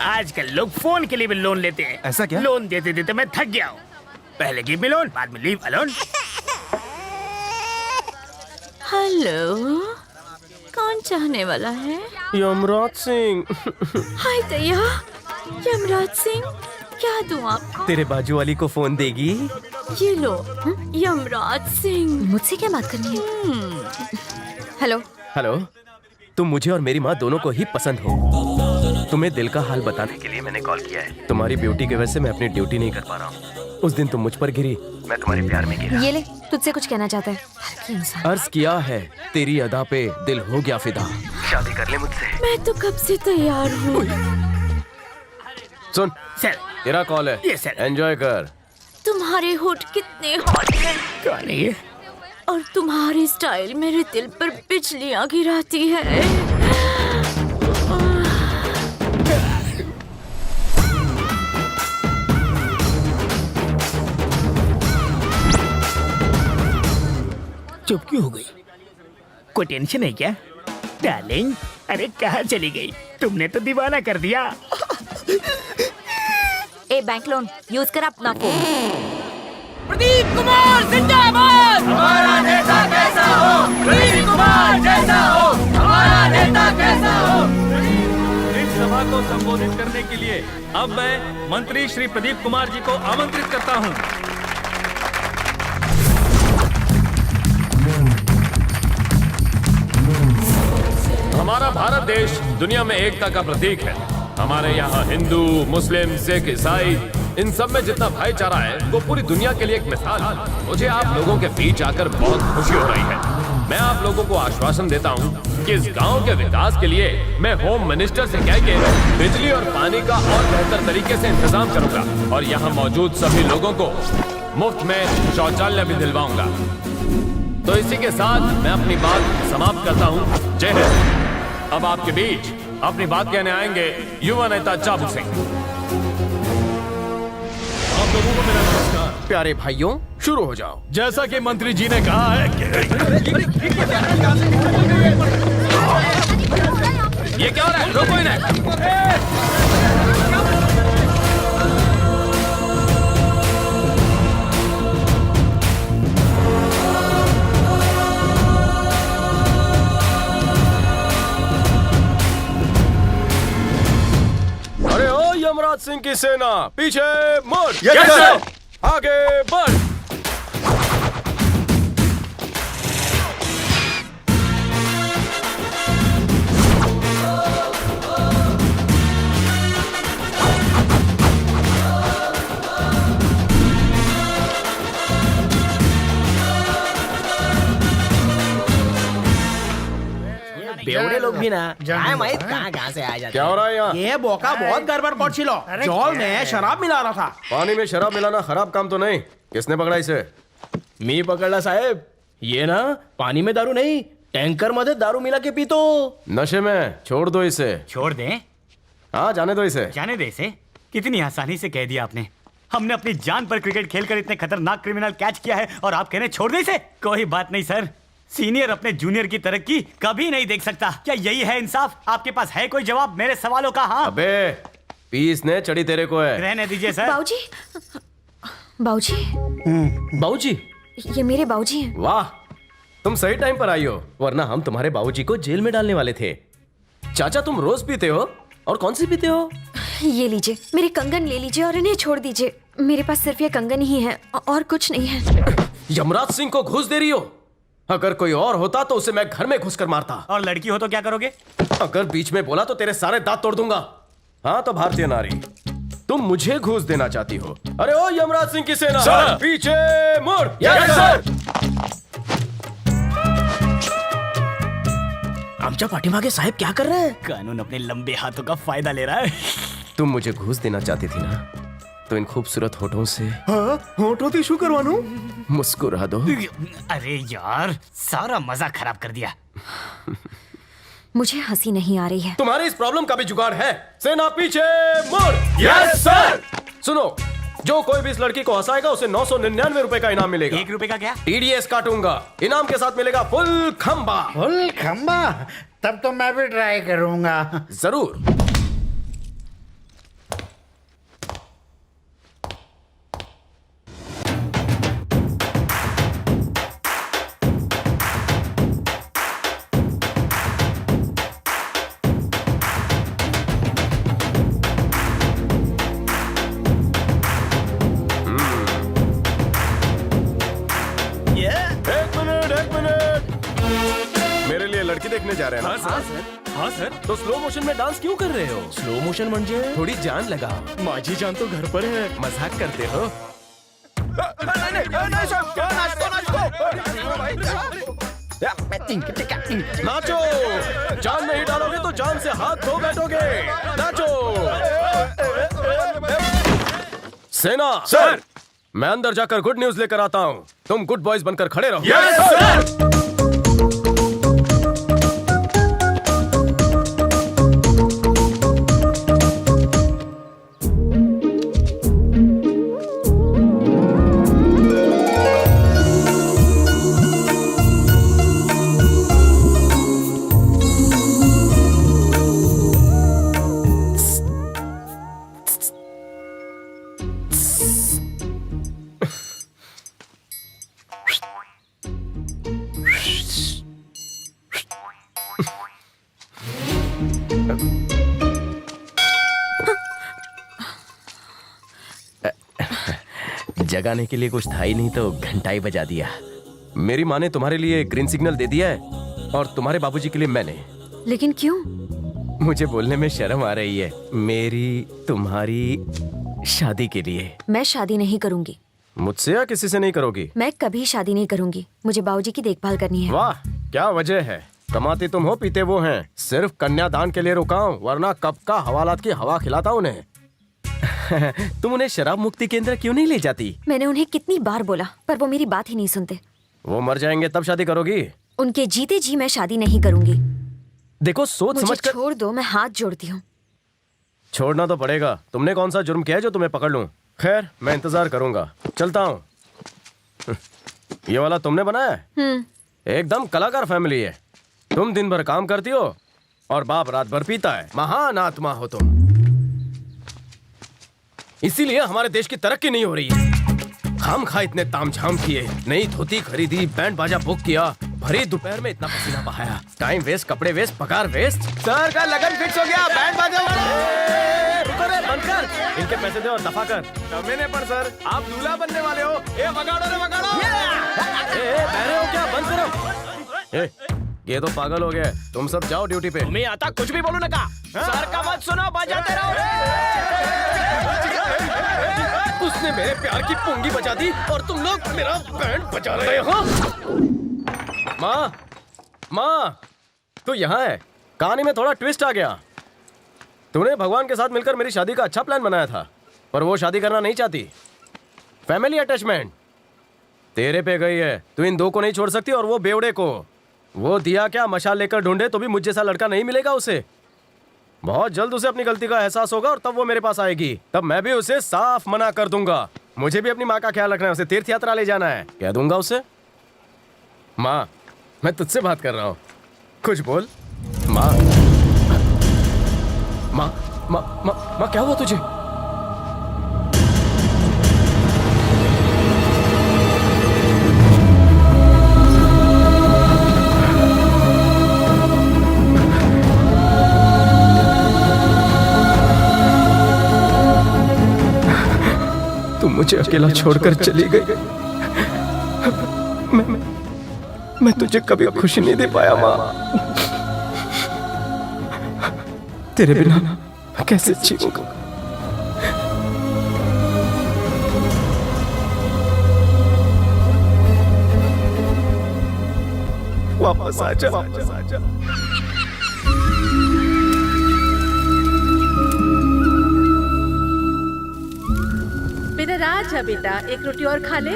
आजकल लोग फोन के लिए भी लोन लेते हैं। ऐसा क्या? लोन देते देते मैं थक गया हूँ। पहले गिव मी लोन, बाद में लीव अलोन। हेलो, कौन चाहने वाला है? यमराज सिंह। हाय दैया, यमराज सिंह, क्या दूं आपको? तेरे बाजू वाली को फोन देगी? ये लो, यमराज सिंह। मुझसे क्या बात करनी है? हेलो। हेलो, तुम मुझे और मेरी माँ दोनों को ही पसंद हो। तुम्हें दिल का हाल बताने के लिए मैंने कॉल किया है। तुम्हारी ब्यूटी की वजह से मैं अपनी ड्यूटी नहीं कर पा रहा हूँ। उस दिन तुम मुझ पर गिरी, मैं तुम्हारे प्यार में गिरा। ये ले, तुझसे कुछ कहना चाहता है। हल्की इंसान। अर्ज किया है, तेरी अदा पे दिल हो गया फिदा। शादी कर ले मुझसे। मैं तो कब से तैयार हूँ। सुन सर, तेरा कॉल है। Yes, sir. एंजॉय कर। तुम्हारे होठ कितने हॉट हैं कौन है ये? और तुम्हारी स्टाइल मेरे दिल पर बिजलियाँ गिराती है। चुप क्यों हो गई? कोई टेंशन है क्या डार्लिंग? अरे कहाँ चली गई? तुमने तो दीवाना कर दिया। ए बैंक लोन यूज कर अपना फोन। प्रदीप कुमार जिंदाबाद। हमारा नेता कैसा हो? प्रदीप कुमार जैसा हो। हमारा नेता कैसा हो? इस सभा को संबोधित करने के लिए अब मैं मंत्री श्री प्रदीप कुमार जी को आमंत्रित करता हूं। हमारा भारत देश दुनिया में एकता का प्रतीक है। हमारे यहाँ हिंदू, मुस्लिम, सिख, ईसाई, इन सब में जितना भाईचारा है वो पूरी दुनिया के लिए एक मिसाल है। मुझे आप लोगों के बीच आकर बहुत खुशी हो रही है। मैं आप लोगों को आश्वासन देता हूँ कि इस गांव के विकास के लिए मैं होम मिनिस्टर से कह के बिजली और पानी का और बेहतर तरीके से इंतजाम करूंगा और यहाँ मौजूद सभी लोगों को मुफ्त में शौचालय भी दिलवाऊंगा। तो इसी के साथ मैं अपनी बात समाप्त करता हूँ। जय हिंद। अब आपके बीच अपनी बात कहने आएंगे युवा नेता चाबू सिंह। आप लोगों को मेरा नमस्कार। प्यारे भाइयों, शुरू हो जाओ। जैसा कि मंत्री जी ने कहा है ये क्या हो रहा है? रोको इन्हें। अरे ओ यमराज सिंह की सेना, पीछे मुड़। Yes, sir. आगे बढ़। बेवड़े लोग भी ना माहित कहाँ से आ जाते। क्या हो रहा है यहाँ? ये बोका बहुत गड़बड़ पड़छिलो। जल में शराब मिला रहा था। पानी में शराब मिलाना खराब काम तो नहीं। किसने पकड़ा इसे? मी पकडला साहेब। ये ना पानी में दारू नहीं, टैंकर मध्ये दारू मिला के पीतो। नशे में छोड़ दो इसे। छोड़ दें? हाँ, जाने दो इसे। जाने दे इसे? कितनी आसानी से कह दिया आपने। हमने अपनी जान पर क्रिकेट खेलकर इतने खतरनाक क्रिमिनल कैच किया है और आप कह रहे छोड़ दे इसे? कोई बात नहीं सर, सीनियर अपने जूनियर की तरक्की कभी नहीं देख सकता। क्या यही है इंसाफ? आपके पास है कोई जवाब मेरे सवालों का? हाँ। अबे पीस ने चढ़ी तेरे को है। रहने दीजिए सर। बाऊजी, बाऊजी, बाबूजी, ये मेरे बाऊजी हैं। वाह, तुम सही टाइम पर आई हो, वरना हम तुम्हारे बाबूजी को जेल में डालने वाले थे। चाचा, तुम रोज पीते हो? और कौन सी पीते हो? ये लीजिए, मेरे कंगन ले लीजिए और इन्हें छोड़ दीजिए। मेरे पास सिर्फ ये कंगन ही है और कुछ नहीं है। यमराज सिंह को घूस दे रही हो? अगर कोई और होता तो उसे मैं घर में घुसकर मारता। और लड़की हो तो क्या करोगे? अगर बीच में बोला तो तेरे सारे दांत तोड़ दूंगा। हाँ तो भारतीय नारी, तुम मुझे घूस देना चाहती हो? अरे ओ यमराज सिंह की सेना, सर। पीछे मुड़। Yes sir. आमच्या पाठीमागे साहेब क्या कर रहे हैं? कानून अपने लंबे हाथों का फायदा ले रहा है। तुम मुझे घूस देना चाहती थी ना, तो इन खूबसूरत होठों से होठों शू करवानू? मुस्कुरा दो। अरे यार, सारा मजा खराब कर दिया। मुझे हंसी नहीं आ रही है। तुम्हारी इस प्रॉब्लम का भी जुगाड़ है। सेना पीछे मुड़। Yes sir. सुनो, जो कोई भी इस लड़की को हंसाएगा उसे 999 रुपए का इनाम मिलेगा। 1 रुपए का क्या? TDS काटूंगा। इनाम के साथ मिलेगा फुल खंबा। फुल खंबा? तब तो मैं भी ट्राई करूंगा। जरूर। एक मिनट। मेरे लिए लड़की देखने जा रहे हैं ना? हाँ सर। तो स्लो मोशन में डांस क्यों कर रहे हो? स्लो मोशन म्हणजे थोड़ी जान लगाओ। माझी जान तो घर पर है। मजाक करते हो? नाचो। जान नहीं डालोगे तो जान से हाथ धो बैठोगे। नाचो। सेना सर। मैं अंदर जाकर गुड न्यूज लेकर आता हूँ। तुम गुड बॉयज बनकर खड़े रहो। Yes sir. जगाने के लिए कुछ था ही नहीं तो घंटा ही बजा दिया। मेरी माँ ने तुम्हारे लिए ग्रीन सिग्नल दे दिया है और तुम्हारे बाबूजी के लिए मैंने। लेकिन क्यों? मुझे बोलने में शर्म आ रही है। मेरी तुम्हारी शादी के लिए। मैं शादी नहीं करूंगी। मुझसे या किसी से नहीं करोगी? मैं कभी शादी नहीं करूंगी। मुझे बाबूजी की देखभाल करनी है। वाह, क्या वजह है? कमाती तुम हो, पीते वो हैं। सिर्फ कन्यादान के लिए रुका हूँ, वरना कब का हवालात की हवा खिलाता उन्हें। तुम उन्हें शराब मुक्ति केंद्र क्यों नहीं ले जाती? मैंने उन्हें कितनी बार बोला, पर वो मेरी बात ही नहीं सुनते। वो मर जाएंगे तब शादी करोगी? उनके जीते जी मैं शादी नहीं करूंगी। देखो, सोच मुझे समझ कर। छोड़ दो, मैं हाथ जोड़ती हूँ। छोड़ना तो पड़ेगा। तुमने कौन सा जुर्म किया है जो तुम्हें पकड़ लूं? खैर, मैं इंतजार करूंगा। चलता हूँ। ये वाला तुमने बनाया है? एकदम कलाकार फैमिली है। तुम दिन भर काम करती हो और बाप रात भर पीता है। महान आत्मा हो तुम। इसीलिए हमारे देश की तरक्की नहीं हो रही है। खामखा इतने तामझाम किए, नई धोती खरीदी, बैंड बाजा बुक किया, भरी दोपहर में इतना पसीना बहाया, टाइम वेस्ट, कपड़े वेस्ट, पगार वेस्ट। सर का लगन फिक्स हो गया, बैंड बाजा। रुको रे, बंद कर। इनके पैसे दे और दफा कर। मैंने पर सर, आप दूल्हा बनने वाले हो। ए वगाड़ो रे वगाड़ो। बहरे हो क्या? बंद करो। ए, ये तो पागल हो गया। तुम सब जाओ ड्यूटी पे। तुम्हें आता कुछ भी बोलू नका। सर का मत सुनो, बजाते रहो। उसने मेरे प्यार की पुंगी बजा दी और तुम लोग मेरा बैंड बजा रहे हो। माँ, माँ, तू यहाँ है। कहानी में थोड़ा ट्विस्ट आ गया। तूने भगवान के साथ मिलकर मेरी शादी का अच्छा प्लान बनाया था, पर वो शादी करना नहीं चाहती। फैमिली अटैचमेंट तेरे पे गई है। तू इन दो को नहीं छोड़ सकती और वो बेवड़े को। वो दिया क्या मशाल लेकर ढूंढे तो भी मुझ जैसा लड़का नहीं मिलेगा उसे। बहुत जल्द उसे अपनी गलती का एहसास होगा और तब वो मेरे पास आएगी। तब मैं भी उसे साफ मना कर दूंगा। मुझे भी अपनी माँ का ख्याल रखना है। उसे तीर्थ यात्रा ले जाना है। कह दूंगा उसे, माँ मैं तुझसे बात कर रहा हूँ, कुछ बोल। माँ, माँ, माँ, माँ, माँ क्या हुआ तुझे? तुम मुझे अकेला छोड़कर चली गई। मैं तुझे कभी खुशी नहीं दे पाया माँ। तेरे बिना कैसे जीऊंगा? वापस आजा, वापस आजा। मेरा राजा बेटा, एक रोटी और खा ले।